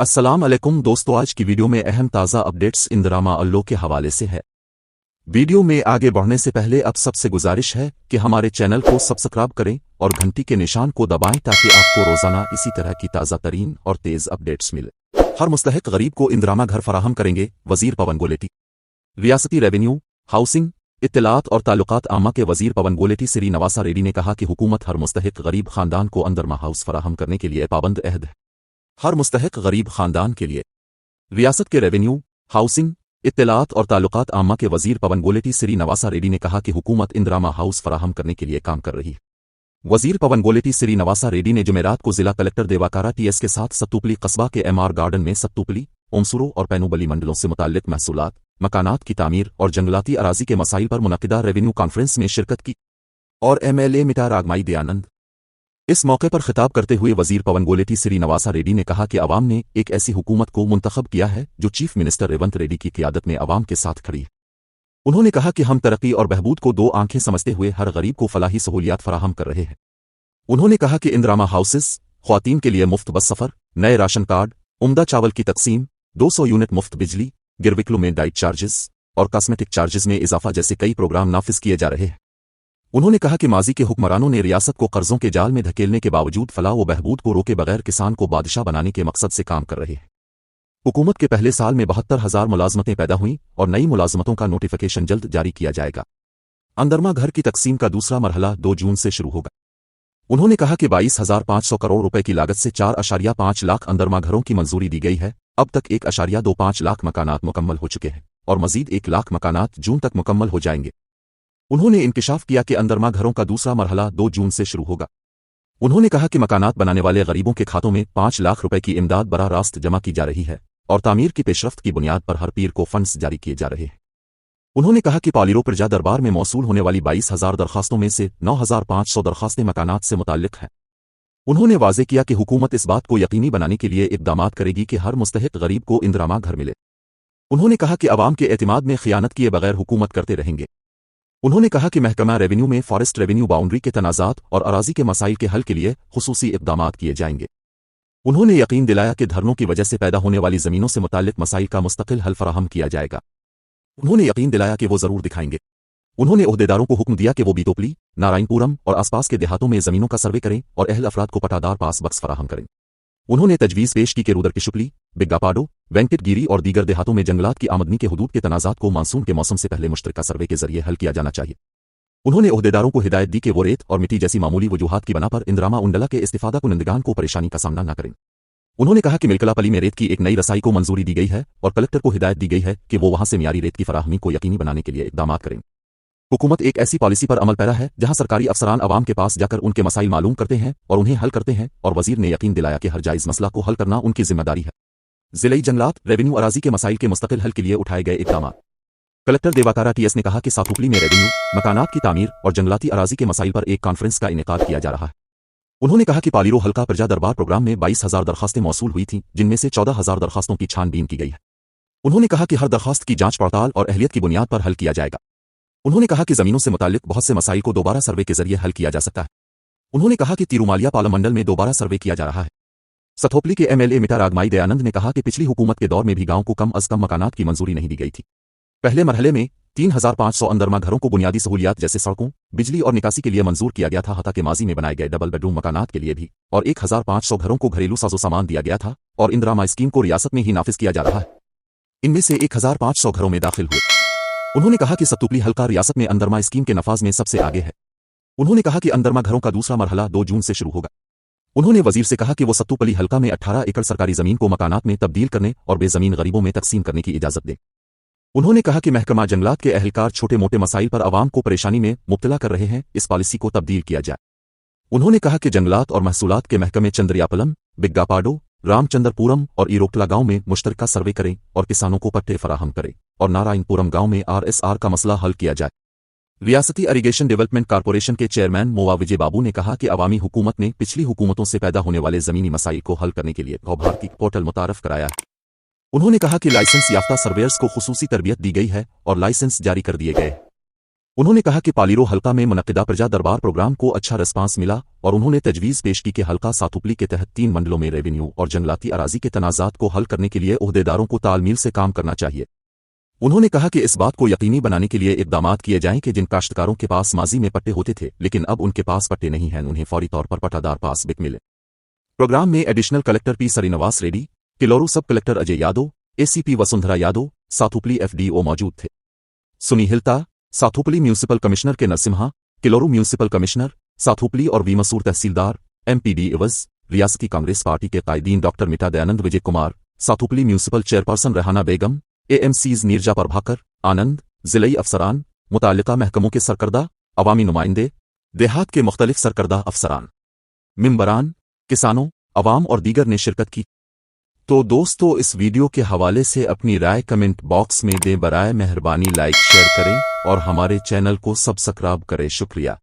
अस्सलाम अलैकुम दोस्तों, आज की वीडियो में अहम ताज़ा अपडेट्स इंदिरामा अल्लो के हवाले से है। वीडियो में आगे बढ़ने से पहले अब सबसे गुजारिश है कि हमारे चैनल को सब्सक्राइब करें और घंटी के निशान को दबाएं ताकि आपको रोजाना इसी तरह की ताज़ा तरीन और तेज अपडेट्स मिले। हर मुस्तहिक गरीब को इंदिरामा घर फराहम करेंगे वजीर पवन गोलेटी। रियासती रेवेन्यू, हाउसिंग, इत्तलात और ताल्लुकात आमा के वजीर पवन गोलेटी श्री नवासा रेड्डी ने कहा कि हुकूमत हर मुस्तहिक गरीब खानदान को इंदिरामा हाउस फराहम करने के लिए पाबंद अहद है। हर मुस्तहिक गरीब खानदान के लिए रियासत के रेवेन्यू, हाउसिंग, इत्तलात और ताल्लुकात आमा के वजीर पवन गोलेटी श्री नवासा रेड्डी ने कहा कि हुकूमत इंदिरामा हाउस फराहम करने के लिए काम कर रही है। वजीर पवन गोलेटी श्री नवासा रेड्डी ने जुमेरात को जिला कलेक्टर देवाकारा टीएस के साथ सत्तुपली कस्बा के एमआर गार्डन में सत्तुपली, ओमसुरो और पैनुबली मंडलों से मुताल्लिक महसूलात, मकानात की तामीर और जंगलाती अराजी के मसाइल पर मुनक्किदा रेवेन्यू कॉन्फ्रेंस में शिरकत की और एमएलए मिटार आगमाई दयानंद। इस मौके पर खिताब करते हुए वजीर पवन गोलेटी श्री नवासा रेड्डी ने कहा कि अवाम ने एक ऐसी हुकूमत को मुंतखब किया है जो चीफ मिनिस्टर रेवंत रेड्डी की क़ियादत में अवाम के साथ खड़ी है। उन्होंने कहा कि हम तरक्की और बहबूद को दो आंखें समझते हुए हर गरीब को फलाही सहूलियात फराहम कर रहे हैं। उन्होंने कहा कि इंदिरामा हाउसेस, ख्वातीन के लिए मुफ्त बस सफर, नए राशन कार्ड, उम्दा चावल की तकसीम, 200 यूनिट मुफ्त बिजली, गिरविकलों में डाइट चार्जेस और कॉस्मेटिक चार्जेस में इजाफा जैसे कई प्रोग्राम नाफिज किए जा रहे हैं। उन्होंने कहा कि माजी के हुक्मरानों ने रियासत को कर्जों के जाल में धकेलने के बावजूद फलाह व बहबूद को रोके बगैर किसान को बादशाह बनाने के मकसद से काम कर रहे हैं। हुकूमत के पहले साल में 72,000 मुलाजमतें पैदा हुईं और नई मुलाजमतों का नोटिफिकेशन जल्द जारी किया जाएगा। इंदिरामा घर की तकसीम का दूसरा मरहला 2 जून से शुरू होगा। उन्होंने कहा कि 22,500 करोड़ रुपए की लागत से 4.5 लाख इंदिरामा घरों की मंजूरी दी गई है। अब तक 1.25 लाख मकानात मुकम्मल हो चुके हैं और मजीद 1 लाख मकानात जून तक मुकम्मल हो जाएंगे। उन्होंने इंकिशाफ किया कि इंदिरामा घरों का दूसरा मरहला 2 जून से शुरू होगा। उन्होंने कहा कि मकानात बनाने वाले गरीबों के खातों में 5 लाख रुपए की इमदाद बराह रास्त जमा की जा रही है और तामीर की पेशरफ्त की बुनियाद पर हर पीर को फंड्स जारी किए जा रहे हैं। उन्होंने कहा कि पालिरो प्रजा दरबार में मौसूल होने वाली 22,000 दरखास्तों में से 9,500 दरखास्तें मकानात से मुताल्लिक हैं। उन्होंने वाज़ेह किया कि हुकूमत इस बात को यकीनी बनाने के लिए इक़दामात करेगी कि हर मुस्तहिक गरीब को इंदिरामा घर मिले। उन्होंने कहा कि अवाम के एतमाद में खियानत किए बगैर हुकूमत करते रहेंगे। उन्होंने कहा कि महकमा रेवेन्यू में फॉरेस्ट रेवेन्यू बाउंड्री के तनाज़ात और अराजी के मसाइल के हल के लिए खुसूसी इक़दामात किए जाएंगे। उन्होंने यकीन दिलाया कि धरनों की वजह से पैदा होने वाली ज़मीनों से मुताल्लिक मसाइल का मुस्तकिल हल फराहम किया जाएगा। उन्होंने यकीन दिलाया कि वो ज़रूर दिखाएंगे। उन्होंने ओहदेदारों को हुक्म दिया कि वो बीतोपली, नारायणपुरम और आसपास के देहातों में ज़मीनों का सर्वे करें और अहल अफराद को पटादार पास बक्स फराहम करें। उन्होंने तजवीज़ पेश की कि रुदर किशुपली, बिग्गापाडो, वेंकटगिरी और दीगर देहातों में जंगलात की आमदनी के हदूद के तनाज़ात को मानसून के मौसम से पहले मुश्तरका सर्वे के जरिए हल किया जाना चाहिए। उन्होंने ओहदेदारों को हिदायत दी कि वो रेत और मिट्टी जैसी मामूली वजूहात की बना पर इंदिरामा उंडला के इस्तिफादा कुनंदगान को परेशानी का सामना न करें। उन्होंने कहा कि मिलकलापली में रेत की एक नई रसाई को मंजूरी दी गई है और कलेक्टर को हिदायत दी गई है कि वो वहां से मियारी रेत की फराहमी को यकीनी बनाने के लिए इक़दामात करें। हुकूमत एक ऐसी पॉलिसी पर अमल पैरा है जहां सरकारी अफसरान अवाम के पास जाकर उनके मसाइल मालूम करते हैं और उन्हें हल करते हैं और वजीर ने यकीन दिलाया कि हर जायज़ मसला को हल करना उनकी जिम्मेदारी है। ज़िलाई जंगलात, रेवेन्यू अराजी के मसाइल के मुस्तकिल हल के लिए उठाए गए इक़दामात। कलेक्टर देवाकारा टीएस ने कहा कि सातुपली में रेवेन्यू, मकानात की तामीर और जंगलाती अराजी के मसाइल पर एक कॉन्फ्रेंस का इनेकाद किया जा रहा है। उन्होंने कहा कि पालिरो हल्का प्रजा दरबार प्रोग्राम में 22,000 दरखास्तें मौसूल हुई थीं, जिनमें से 14,000 दरखास्तों की छानबीन की गई है। उन्होंने कहा कि हर दरखास्त की जांच पड़ताल और अहलियत की बुनियाद पर हल किया जाएगा। उन्होंने कहा कि जमीनों से मुताल्लिक बहुत से मसाइल को दोबारा सर्वे के जरिए हल किया जा सकता है। उन्होंने कहा कि तिरुमालिया पार्लियामेंट में दोबारा सर्वे किया जा रहा है। सथोपली के एमएलए मिटार आगमाई दयानंद ने कहा कि पिछली हुकूमत के दौर में भी गांव को कम अज कम मकानात की मंजूरी नहीं दी गई थी। पहले मरहले में 3,500 इंदिरामा घरों को बुनियादी सहूलियात जैसे सड़कों, बिजली और निकासी के लिए मंजूर किया गया था, हता के माजी में बनाए गए डबल बेडरूम मकानात के लिए भी, और 1,500 घरों को घरेलू साजो सामान दिया गया था और इंदिरामा स्कीम को रियासत में ही नाफिज किया जा रहा है। इनमें से 1,500 घरों में दाखिल हुए। उन्होंने कहा कि सत्तुपली हल्का रियासत में इंदिरामा स्कीम के नफाज में सबसे आगे है। उन्होंने कहा कि इंदिरामा घरों का दूसरा मरहला 2 जून से शुरू होगा। उन्होंने वजीर से कहा कि वो सत्तुपली हल्का में 18 एकड़ सरकारी जमीन को मकानात में तब्दील करने और बेजमीन गरीबों में तकसीम करने की इजाजत दे। उन्होंने कहा कि महकमा जंगलात के अहलकार छोटे मोटे मसाइल पर अवाम को परेशानी में मुब्तला कर रहे हैं, इस पॉलिसी को तब्दील किया जाए। उन्होंने कहा कि जंगलात और महसूलात के महकमे चंद्रियापलम, बिग्गापाडो, रामचंद्रपुरम और इरोक्ला गांव में मुश्तरका सर्वे करें और किसानों को पट्टे फराहम करें और नारायणपुरम गांव में आरएसआर का मसला हल किया जाए। रियासती इरिगेशन डेवलपमेंट कॉर्पोरेशन के चेयरमैन मोवा विजय बाबू ने कहा कि अवामी हुकूमत ने पिछली हुकूमतों से पैदा होने वाले ज़मीनी मसाइल को हल करने के लिए गौभारती पोर्टल मुतारफ कराया है। उन्होंने कहा कि लाइसेंस याफ्ता सर्वेयर्स को खुसूसी तरबियत दी गई है और लाइसेंस जारी कर दिए गए। उन्होंने कहा कि पालीरो हल्का में मुनक्किदा प्रजा दरबार प्रोग्राम को अच्छा रिस्पांस मिला और उन्होंने तजवीज़ पेश की कि हल्का सातुपली के तहत 3 मंडलों में रेवेन्यू और जंगलाती अराजी के तनाज़ात को हल करने के लिए ओहदेदारों को तालमील से काम करना चाहिए। उन्होंने कहा कि इस बात को यकीनी बनाने के लिए इक़दामात किए जाएं कि जिन काश्तकारों के पास माजी में पट्टे होते थे लेकिन अब उनके पास पट्टे नहीं हैं, उन्हें फौरी तौर पर पट्टादार पास बुक मिले। प्रोग्राम में additional collector P Srinivas Reddy, Kalluru sub collector Ajay Yadav, ACP Vasundhara Yadav, Sathupalli FDO मौजूद थे। सुनी हिल्ता, Sathupalli municipal commissioner K Narasimha, Kalluru municipal commissioner, Sathupalli और वीमसूर तहसीलदार, एमपीडी इवज, रियासती कांग्रेस पार्टी के कायदीन डॉक्टर मिटा दयानंद विजय कुमार, सातुपली म्यूनिसिपल चेयरपर्सन रेहाना बेगम, एएमसीज नीरजा प्रभाकर, आनंद, जिलाई अफसरान, मुताल्लिका महकमों के सरकर्दा, अवामी नुमाइंदे, देहात के मुख्तलिफ सरकर्दा अफसरान, मिंबरान, किसानों, अवाम और दीगर ने शिरकत की। तो दोस्तों, इस वीडियो के हवाले से अपनी राय कमेंट बॉक्स में दें। बराए मेहरबानी लाइक शेयर करें और हमारे चैनल को सब्सक्राइब करें। शुक्रिया।